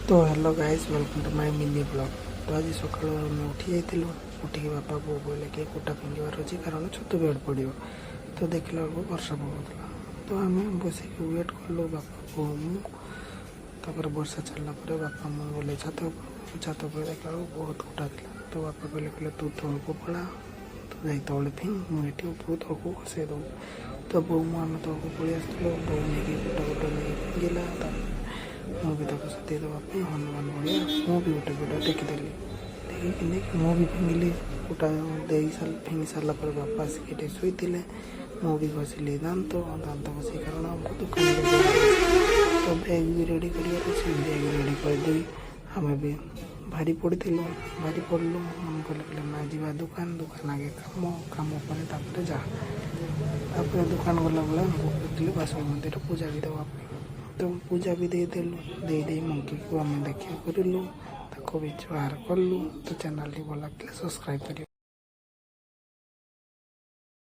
तो hello guys, welcome to my mini blog. तो आज सकाल उठी जाइलु। उठिक बापा बो कहले कि कुटा फिंगार अच्छी कारण छतु बेड पड़ो। तो देखला बेलू वर्षा पकड़ा। तो आम बस वेट कलु बापा बो मुझे वर्षा चलला बापा मुझे गले छत पर देखला बहुत कुटा था। तो बापा कहले तू तौल को पड़ा, तू जा तले फिंग मुझे उपरू तौल को खसे दो। तो बो आम तौल को पलि आसलु। बो नहीं कुटा कुटा नहीं फिंगिला। ମୁଁ ବି ତାକୁ ସତେଇ ଦେବା ପାଇଁ ହନୁମାନ ଭଳିଆ ମୁଁ ବି ଗୋଟେ ବେଡ଼ ଟେକିଦେଲି। ଦେଖିକି ମୁଁ ବି ଫିଙ୍ଗିଲି। କୁଟା ଫିଙ୍ଗି ସାରିଲା ପରେ ବାପା ଆସିକି ଏଠି ଶୋଇଥିଲେ। ମୁଁ ବି ଘଷିଲି ଦାନ୍ତ ଘଷି କାରଣ ଆମକୁ ଦୋକାନରେ ତ ବ୍ୟାଗ୍ ବି ରେଡ଼ି କରିବାର ଅଛି। ବ୍ୟାଗ୍ ରେଡ଼ି କରିଦେଇ ଆମେ ବି ବାହାରି ପଡ଼ିଲୁ। ଆମେ କହିଲେ ନା ଯିବା ଦୋକାନ ଆଗେ କାମ ପରେ ତାପରେ ଯାହା। ତାପରେ ଦୋକାନ ଗଲାବେଳେ ଆମକୁ କହିଥିଲେ ବାସନ ମନ୍ଦିର ପୂଜା ବି ଦେବା ପାଇଁ। तो पूजा भी देदेलु मंकी को आम देखा करूँ भी बाहर कलु। तो चैनल भल लगे सब्सक्राइब करिए।